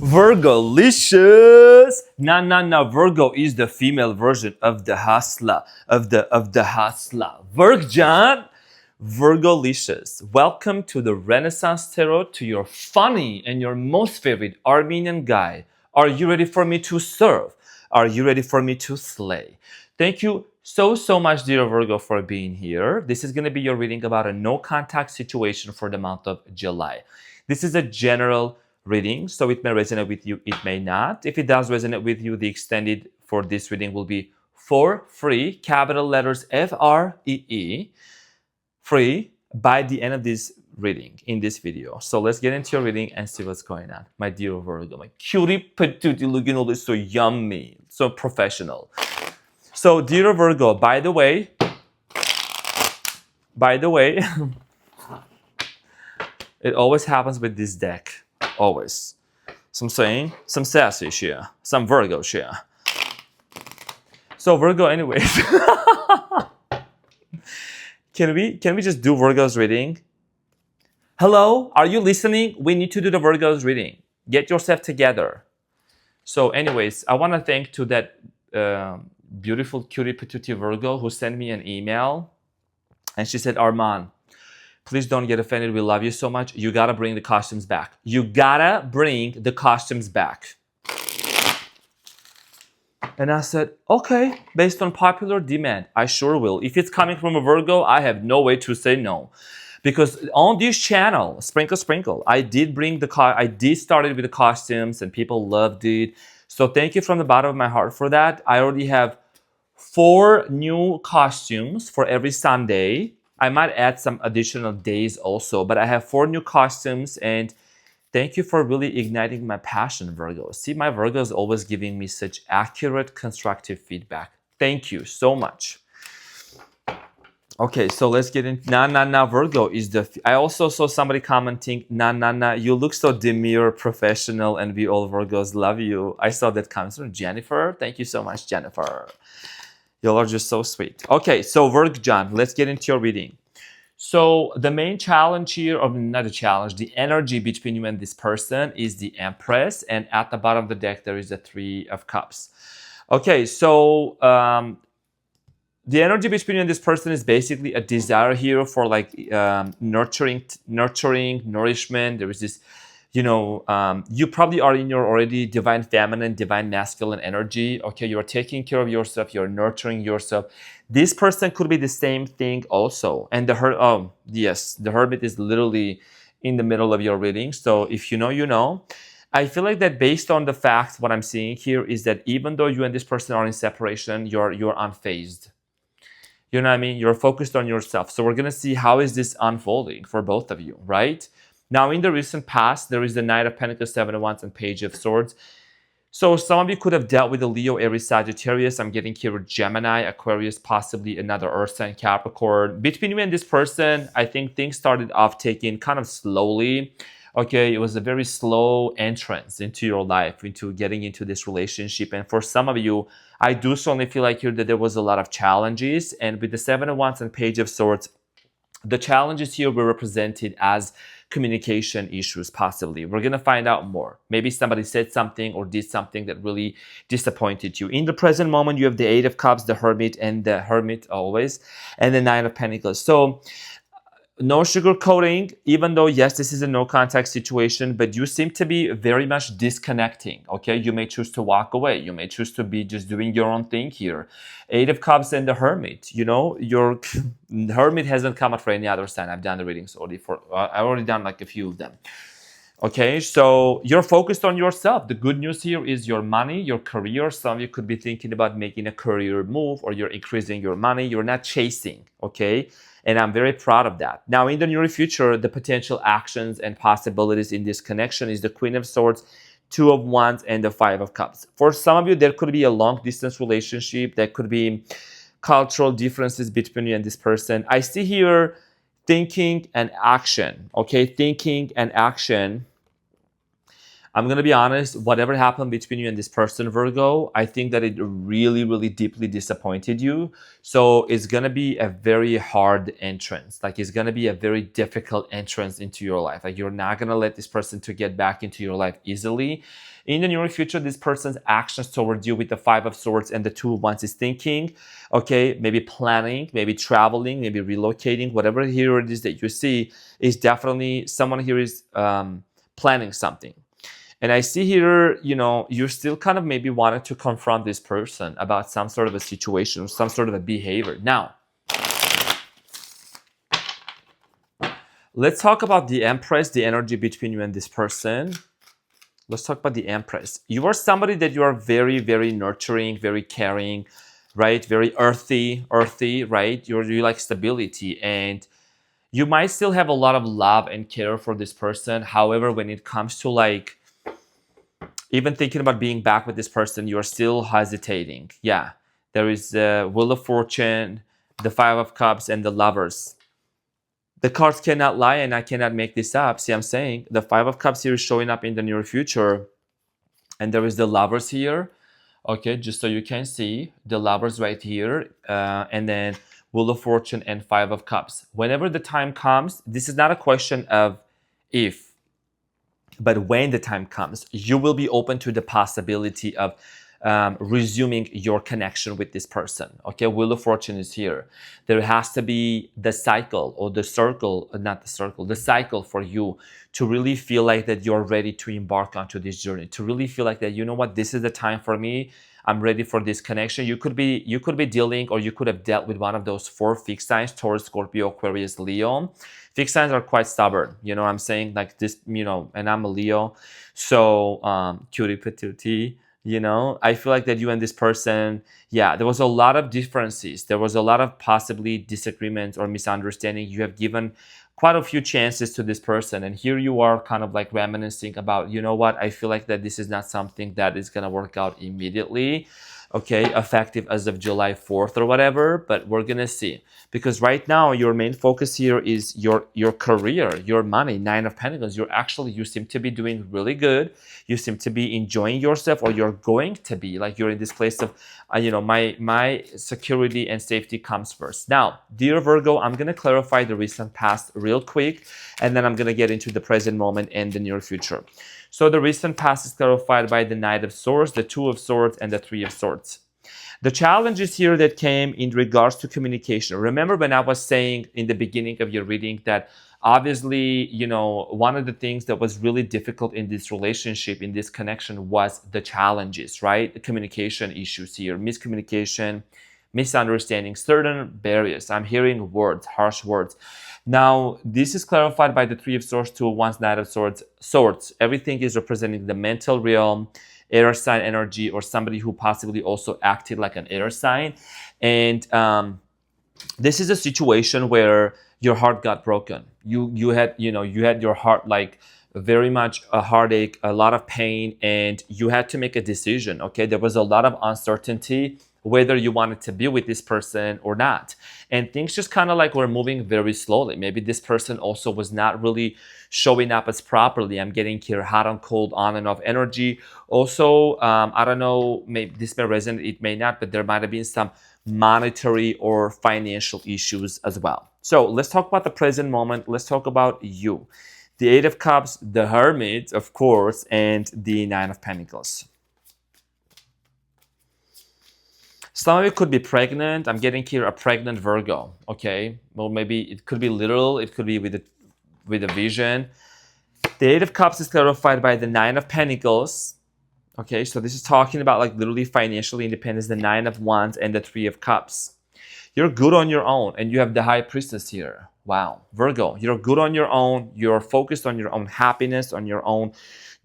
Virgolicious. Nah. Virgo is the female version of the hustler, of the hustler. Virgjan. Virgolicious. Welcome to the Renaissance Tarot, to your funny and your most favorite Armenian guy. Are you ready for me to serve? Are you ready for me to slay? Thank you so much, dear Virgo, for being here. This is going to be your reading about a no contact situation for the month of July. This is a general reading, so it may resonate with you, it may not. If it does resonate with you, the extended for this reading will be for free, capital letters FREE, free by the end of this reading in this video. So let's get into your reading and see what's going on. My dear Virgo, my cutie patootie looking all this so yummy, so professional. So dear Virgo, by the way, it always happens with this deck. Always. Some saying, some sassy shit, some Virgo shit. So Virgo, anyways. Can we just do Virgo's reading? Hello, are you listening? We need to do the Virgo's reading. Get yourself together. So anyways, I want to thank to that beautiful cutie patootie Virgo who sent me an email. And she said, Arman, please don't get offended. We love you so much. You gotta bring the costumes back. You gotta bring the costumes back. And I said, okay, based on popular demand, I sure will. If it's coming from a Virgo, I have no way to say no. Because on this channel, Sprinkle, I did started with the costumes and people loved it. So thank you from the bottom of my heart for that. I already have 4 new costumes for every Sunday. I might add some additional days also, but I have 4 new costumes, and thank you for really igniting my passion, Virgo. See, my Virgo is always giving me such accurate, constructive feedback. Thank you so much. Okay, so let's get in. Nah, Virgo is the... I also saw somebody commenting, nah, you look so demure, professional, and we all Virgos love you. I saw that comment from Jennifer. Thank you so much, Jennifer. Y'all are just so sweet. Okay, so Virgjan, let's get into your reading. So the main challenge here, or not a challenge, the energy between you and this person is the Empress, and at the bottom of the deck there is the 3 of Cups. Okay, so the energy between you and this person is basically a desire here for like nurturing, nourishment. There is this, you probably are in your already divine feminine, divine masculine energy. Okay, you're taking care of yourself, you're nurturing yourself. This person could be the same thing also. And the Hermit is literally in the middle of your reading. So if you know, you know. I feel like that based on the fact, what I'm seeing here is that even though you and this person are in separation, you're unfazed. You know what I mean? You're focused on yourself. So we're going to see how is this unfolding for both of you, right? Now, in the recent past, there is the Knight of Pentacles, 7 of Wands, and Page of Swords. So some of you could have dealt with a Leo, Aries, Sagittarius. I'm getting here with Gemini, Aquarius, possibly another Earth sign, Capricorn. Between you and this person, I think things started off taking kind of slowly. Okay, it was a very slow entrance into your life, into getting into this relationship. And for some of you, I do certainly feel like here that there was a lot of challenges. And with the 7 of Wands and Page of Swords, the challenges here were represented as communication issues, possibly. We're going to find out more. Maybe somebody said something or did something that really disappointed you. In the present moment, you have the 8 of Cups, the Hermit, and the Hermit always, and the 9 of Pentacles. So no sugarcoating, even though, yes, this is a no contact situation, but you seem to be very much disconnecting, okay? You may choose to walk away. You may choose to be just doing your own thing here. 8 of Cups and the Hermit, your Hermit hasn't come out for any other sign. I've done the readings already I've already done like a few of them. Okay, so you're focused on yourself. The good news here is your money, your career. Some of you could be thinking about making a career move, or you're increasing your money. You're not chasing, okay? And I'm very proud of that. Now, in the near future, the potential actions and possibilities in this connection is the Queen of Swords, 2 of Wands, and the 5 of Cups. For some of you, there could be a long-distance relationship. There could be cultural differences between you and this person. I see here thinking and action, okay? Thinking and action. I'm going to be honest, whatever happened between you and this person, Virgo, I think that it really, really deeply disappointed you. So it's going to be a very hard entrance. Like it's going to be a very difficult entrance into your life. Like you're not going to let this person to get back into your life easily. In the near future, this person's actions towards you with the Five of Swords and the Two of Wands is thinking, okay, maybe planning, maybe traveling, maybe relocating, whatever here it is that you see is definitely someone here is planning something. And I see here, you're still kind of maybe wanting to confront this person about some sort of a situation or some sort of a behavior. Now, let's talk about the Empress, the energy between you and this person. Let's talk about the Empress. You are somebody that you are very, very nurturing, very caring, right? Very earthy, right? You like stability, and you might still have a lot of love and care for this person. However, when it comes to like even thinking about being back with this person, you are still hesitating. Yeah, there is the Wheel of Fortune, the Five of Cups, and the Lovers. The cards cannot lie, and I cannot make this up. See, I'm saying the Five of Cups here is showing up in the near future, and there is the Lovers here. Okay, just so you can see the Lovers right here, and then Wheel of Fortune and Five of Cups. Whenever the time comes, this is not a question of if, but when the time comes, you will be open to the possibility of resuming your connection with this person. Okay, Wheel of Fortune is here. There has to be the cycle or the circle, not the circle, the cycle for you to really feel like that you're ready to embark onto this journey, to really feel like that, you know what, this is the time for me. I'm ready for this connection. You could be dealing, or you could have dealt with one of those 4 fixed signs: Taurus, Scorpio, Aquarius, Leo. Fixed signs are quite stubborn. You know what I'm saying? Like this, and I'm a Leo. So, cutie patootie. I feel like that you and this person, yeah, there was a lot of differences. There was a lot of possibly disagreements or misunderstanding. You have given quite a few chances to this person, and here you are kind of like reminiscing about, you know what, I feel like that this is not something that is going to work out immediately. Okay, effective as of July 4th or whatever, but we're gonna see. Because right now, your main focus here is your career, your money, Nine of Pentacles. You seem to be doing really good. You seem to be enjoying yourself, or you're going to be. Like you're in this place of, my security and safety comes first. Now, dear Virgo, I'm gonna clarify the recent past real quick, and then I'm gonna get into the present moment and the near future. So the recent past is clarified by the Knight of Swords, the Two of Swords, and the Three of Swords. The challenges here that came in regards to communication. Remember when I was saying in the beginning of your reading that obviously, one of the things that was really difficult in this relationship, in this connection, was the challenges, right? The communication issues here, miscommunication, misunderstanding, certain barriers. I'm hearing words, harsh words. Now, this is clarified by the Three of Swords to One's Knight of Swords. Everything is representing the mental realm, air sign energy, or somebody who possibly also acted like an air sign. And this is a situation where your heart got broken. You had your heart like very much a heartache, a lot of pain, and you had to make a decision. Okay, there was a lot of uncertainty whether you wanted to be with this person or not. And things just kind of like were moving very slowly. Maybe this person also was not really showing up as properly. I'm getting here hot and cold, on and off energy. Also, I don't know, maybe this may resonate, it may not, but there might have been some monetary or financial issues as well. So let's talk about the present moment. Let's talk about you. The Eight of Cups, the Hermit, of course, and the Nine of Pentacles. Some of you could be pregnant. I'm getting here a pregnant Virgo, okay? Well, maybe it could be literal. It could be with a vision. The Eight of Cups is clarified by the Nine of Pentacles, okay? So this is talking about like literally financial independence, the Nine of Wands and the Three of Cups. You're good on your own, and you have the High Priestess here. Wow, Virgo, you're good on your own. You're focused on your own happiness, on your own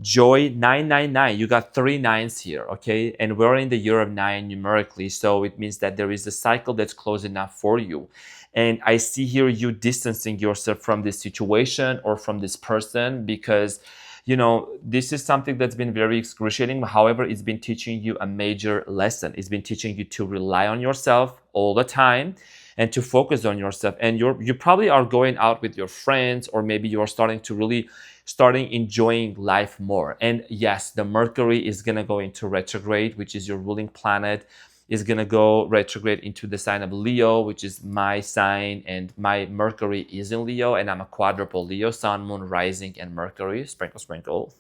joy. 999, you got 3 nines here, okay? And we're in the year of 9 numerically, so it means that there is a cycle that's close enough for you. And I see here you distancing yourself from this situation or from this person because This is something that's been very excruciating. However, it's been teaching you a major lesson. It's been teaching you to rely on yourself all the time and to focus on yourself. And you probably are going out with your friends, or maybe you are starting enjoying life more. And yes, the Mercury is going to go into retrograde, which is your ruling planet, is going to go retrograde into the sign of Leo, which is my sign, and my Mercury is in Leo, and I'm a quadruple Leo, Sun, Moon, Rising, and Mercury. Sprinkle, sprinkle.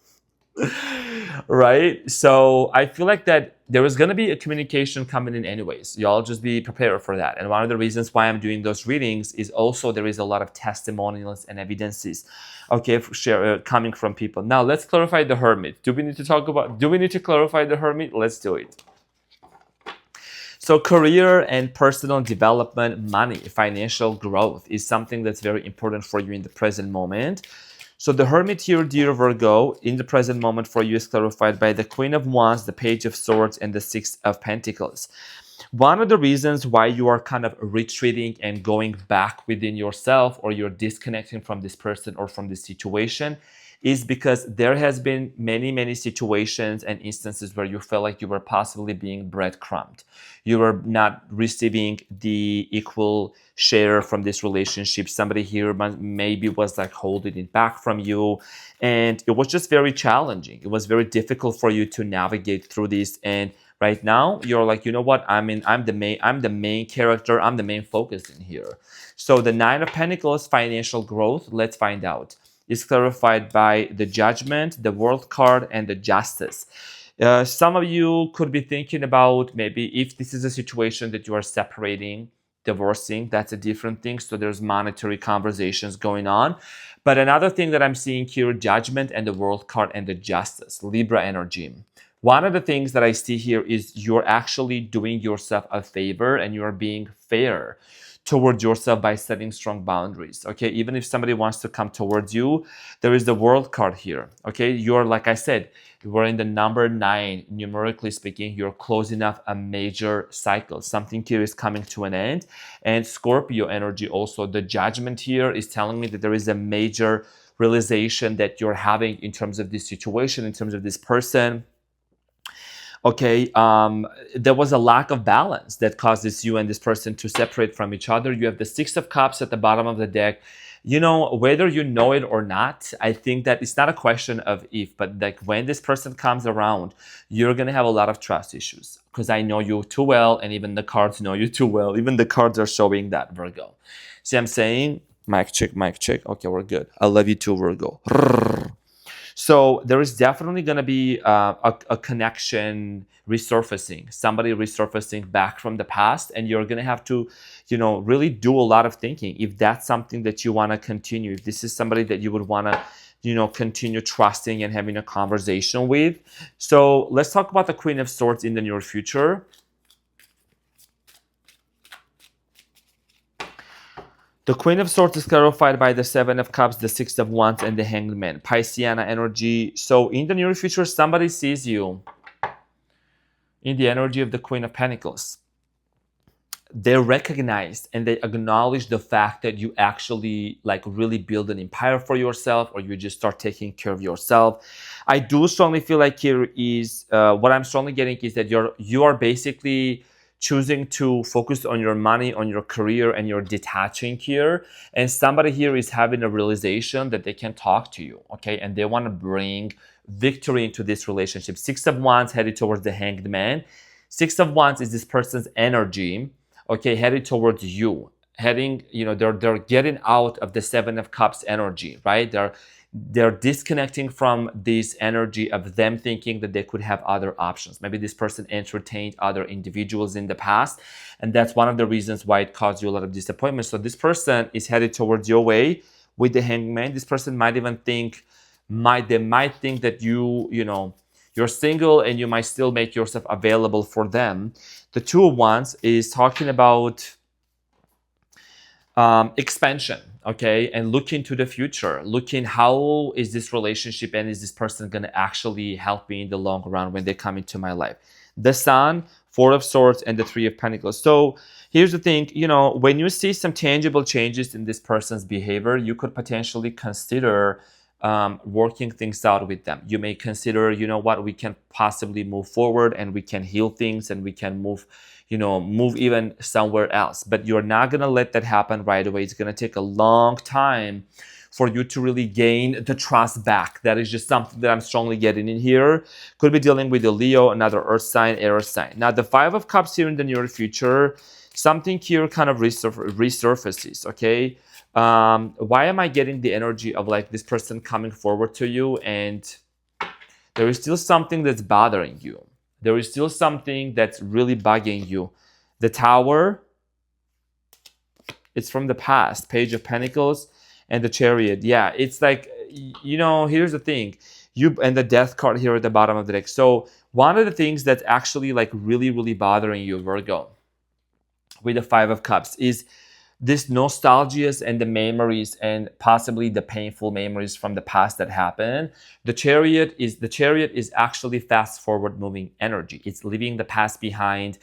Right? So I feel like that there is going to be a communication coming in anyways. Y'all just be prepared for that. And one of the reasons why I'm doing those readings is also there is a lot of testimonials and evidences, okay, coming from people. Now let's clarify the Hermit. Do we need to clarify the Hermit? Let's do it. So career and personal development, money, financial growth is something that's very important for you in the present moment. So the Hermit here, dear Virgo, in the present moment for you is clarified by the Queen of Wands, the Page of Swords, and the Six of Pentacles. One of the reasons why you are kind of retreating and going back within yourself, or you're disconnecting from this person or from this situation, is because there has been many situations and instances where you felt like you were possibly being breadcrumbed. You were not receiving the equal share from this relationship. Somebody here maybe was like holding it back from you, and it was just very challenging. It was very difficult for you to navigate through this. And right now you're like, you know what, I'm the main character, I'm the main focus in here. So the Nine of Pentacles, financial growth, let's find out, is clarified by the Judgment, the World card, and the Justice. Some of you could be thinking about maybe if this is a situation that you are separating, divorcing, that's a different thing. So there's monetary conversations going on. But another thing that I'm seeing here, Judgment and the World card and the Justice, Libra energy. One of the things that I see here is you're actually doing yourself a favor and you're being fair towards yourself by setting strong boundaries. Okay, even if somebody wants to come towards you, there is the World card here. Okay, you're, like I said, we're in the number 9, numerically speaking, you're closing off a major cycle. Something here is coming to an end. And Scorpio energy also, the Judgment here is telling me that there is a major realization that you're having in terms of this situation, in terms of this person. Okay, there was a lack of balance that causes you and this person to separate from each other. You have the Six of Cups at the bottom of the deck. Whether you know it or not, I think that it's not a question of if, but like when this person comes around, you're going to have a lot of trust issues, because I know you too well, and even the cards know you too well. Even the cards are showing that, Virgo. See, I'm saying, mic check, mic check. Okay, we're good. I love you too, Virgo. So there is definitely going to be a connection resurfacing, somebody resurfacing back from the past, and you're going to have to, really do a lot of thinking if that's something that you want to continue, if this is somebody that you would want to, continue trusting and having a conversation with. So let's talk about the Queen of Swords in the near future. The Queen of Swords is clarified by the Seven of Cups, the Six of Wands, and the Hanged Man. Pisceana energy. So in the near future, somebody sees you in the energy of the Queen of Pentacles. They recognize and they acknowledge the fact that you actually really build an empire for yourself, or you just start taking care of yourself. I do strongly feel like here is, what I'm strongly getting is that you are basically choosing to focus on your money, on your career, and you're detaching here. And somebody here is having a realization that they can talk to you, okay? And they want to bring victory into this relationship. Six of Wands headed towards the Hanged Man. Six of Wands is this person's energy, okay, headed towards you. Heading, they're getting out of the Seven of Cups energy, right? They're disconnecting from this energy of them thinking that they could have other options. Maybe this person entertained other individuals in the past, and that's one of the reasons why it caused you a lot of disappointment. So this person is headed towards your way with the Hanged Man. This person might even think, they might think that you're single and you might still make yourself available for them. The Two of Wands is talking about expansion, okay, and looking to the future, looking how is this relationship and is this person going to actually help me in the long run when they come into my life. The Sun, Four of Swords, and the Three of Pentacles. So here's the thing, when you see some tangible changes in this person's behavior, you could potentially consider working things out with them. You may consider, you know what, we can possibly move forward and we can heal things and we can move, move even somewhere else. But you're not going to let that happen right away. It's going to take a long time for you to really gain the trust back. That is just something that I'm strongly getting in here. Could be dealing with a Leo, another earth sign, air sign. Now, the Five of Cups here in the near future, something here kind of resurfaces, okay? Why am I getting the energy of like this person coming forward to you and there is still something that's bothering you? There is still something that's really bugging you. The Tower, it's from the past. Page of Pentacles and the Chariot. Yeah, it's like, here's the thing. And the Death card here at the bottom of the deck. So one of the things that's actually like really, really bothering you, Virgo, with the Five of Cups is this nostalgias and the memories and possibly the painful memories from the past that happened. The chariot is actually fast forward moving energy. It's leaving the past behind,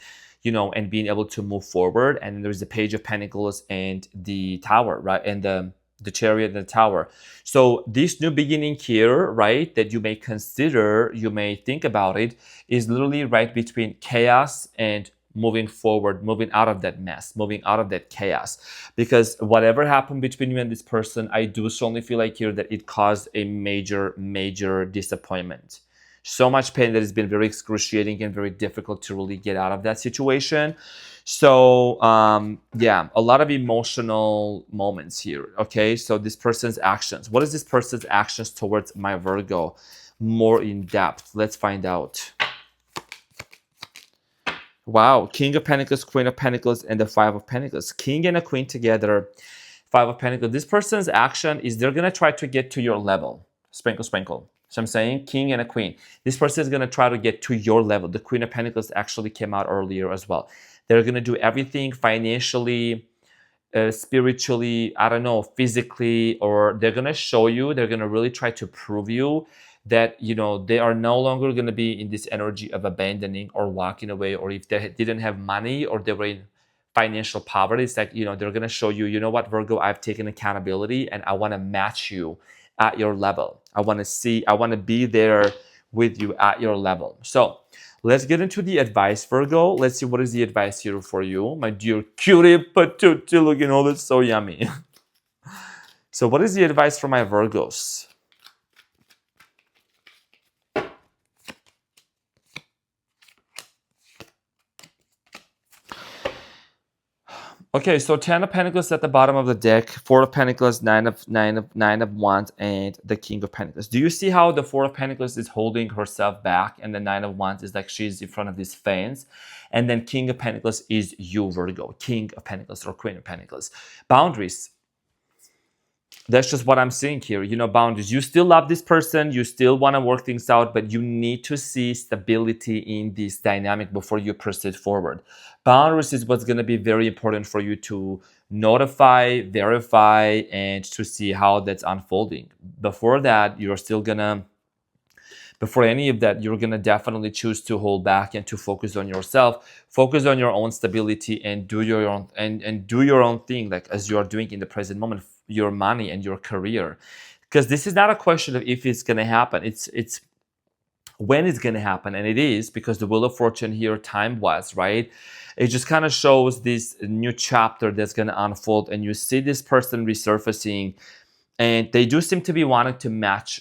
and being able to move forward. And there's the Page of Pentacles and the Tower, right? And the Chariot and the Tower. So this new beginning here, right, that you may consider, you may think about it, is literally right between chaos and moving forward, moving out of that mess, moving out of that chaos. Because whatever happened between you and this person, I do strongly feel like here that it caused a major, major disappointment. So much pain that has been very excruciating and very difficult to really get out of that situation. So, yeah, a lot of emotional moments here, okay? So this person's actions. What is this person's actions towards my Virgo? More in depth. Let's find out. Wow, King of Pentacles, Queen of Pentacles, and the Five of Pentacles. King and a Queen together, Five of Pentacles. This person's action is they're going to try to get to your level. Sprinkle, sprinkle. So I'm saying King and a Queen. This person is going to try to get to your level. The Queen of Pentacles actually came out earlier as well. They're going to do everything financially, spiritually, I don't know, physically, or they're going to show you, they're going to really try to prove you that, they are no longer going to be in this energy of abandoning or walking away, or if they didn't have money or they were in financial poverty, it's like, they're going to show you, you know what, Virgo, I've taken accountability and I want to match you at your level. I want to be there with you at your level. So let's get into the advice, Virgo. Let's see what is the advice here for you, my dear cutie patootie, looking all that's so yummy. So what is the advice for my Virgos? Okay, so Ten of Pentacles at the bottom of the deck, Four of Pentacles, Nine of Wands, and the King of Pentacles. Do you see how the Four of Pentacles is holding herself back, and the Nine of Wands is like she's in front of this fence, and then King of Pentacles is you, Virgo, King of Pentacles or Queen of Pentacles. Boundaries. That's just what I'm seeing here. Boundaries. You still love this person. You still want to work things out, but you need to see stability in this dynamic before you proceed forward. Boundaries is what's going to be very important for you to notify, verify, and to see how that's unfolding. Before that, you're still going to, before any of that, you're going to definitely choose to hold back and to focus on yourself, focus on your own stability, and do your own and do your own thing, like as you are doing in the present moment, your money and your career. Because this is not a question of if it's going to happen, it's when it's going to happen. And it is, because the Wheel of Fortune here time-wise, right, it just kind of shows this new chapter that's going to unfold, and you see this person resurfacing, and they do seem to be wanting to match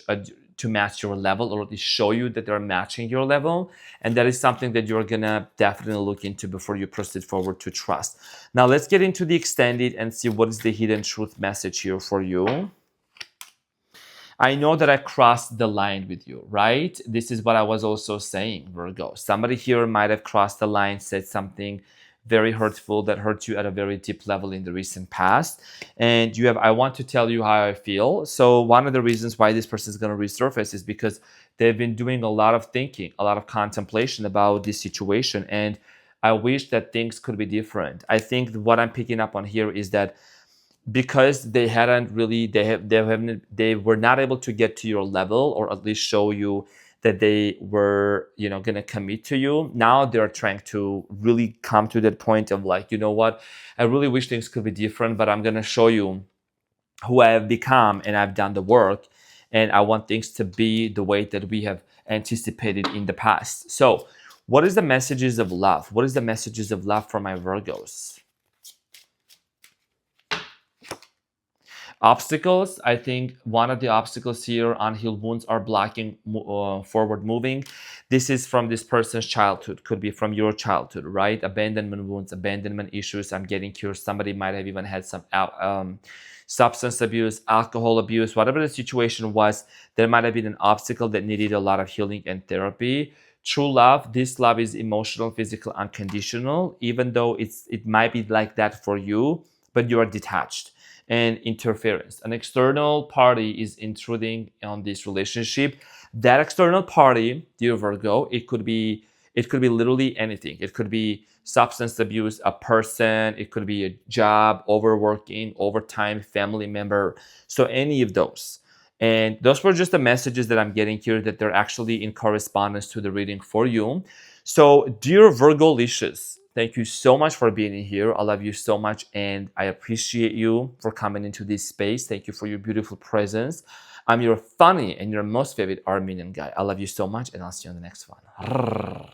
your level, or to show you that they're matching your level. And that is something that you're gonna definitely look into before you proceed forward to trust. Now let's get into the extended and see what is the hidden truth message here for you. I know that I crossed the line with you, right? This is what I was also saying, Virgo. Somebody here might have crossed the line, said something very hurtful that hurt you at a very deep level in the recent past. And I want to tell you how I feel. So one of the reasons why this person is going to resurface is because they've been doing a lot of thinking, a lot of contemplation about this situation. And I wish that things could be different. I think what I'm picking up on here is that because they were not able to get to your level, or at least show you that they were, going to commit to you. Now they're trying to really come to that point of like, you know what, I really wish things could be different, but I'm going to show you who I have become, and I've done the work. and I want things to be the way that we have anticipated in the past. So what is the messages of love? What is the messages of love for my Virgos? Obstacles, I think one of the obstacles here, unhealed wounds, are blocking forward moving. This is from this person's childhood, could be from your childhood, right? Abandonment wounds, abandonment issues. I'm getting curious. Somebody might have even had some substance abuse, alcohol abuse, whatever the situation was. There might have been an obstacle that needed a lot of healing and therapy. True love, this love is emotional, physical, unconditional, even though it might be like that for you, but you are detached. And interference, an external party is intruding on this relationship. That external party, dear Virgo, it could be literally anything. It could be substance abuse, a person, it could be a job, overworking, overtime, family member, so any of those. And those were just the messages that I'm getting here, that they're actually in correspondence to the reading for you. So dear Virgo-licious, thank you so much for being in here. I love you so much, and I appreciate you for coming into this space. Thank you for your beautiful presence. I'm your funny and your most favorite Armenian guy. I love you so much, and I'll see you on the next one.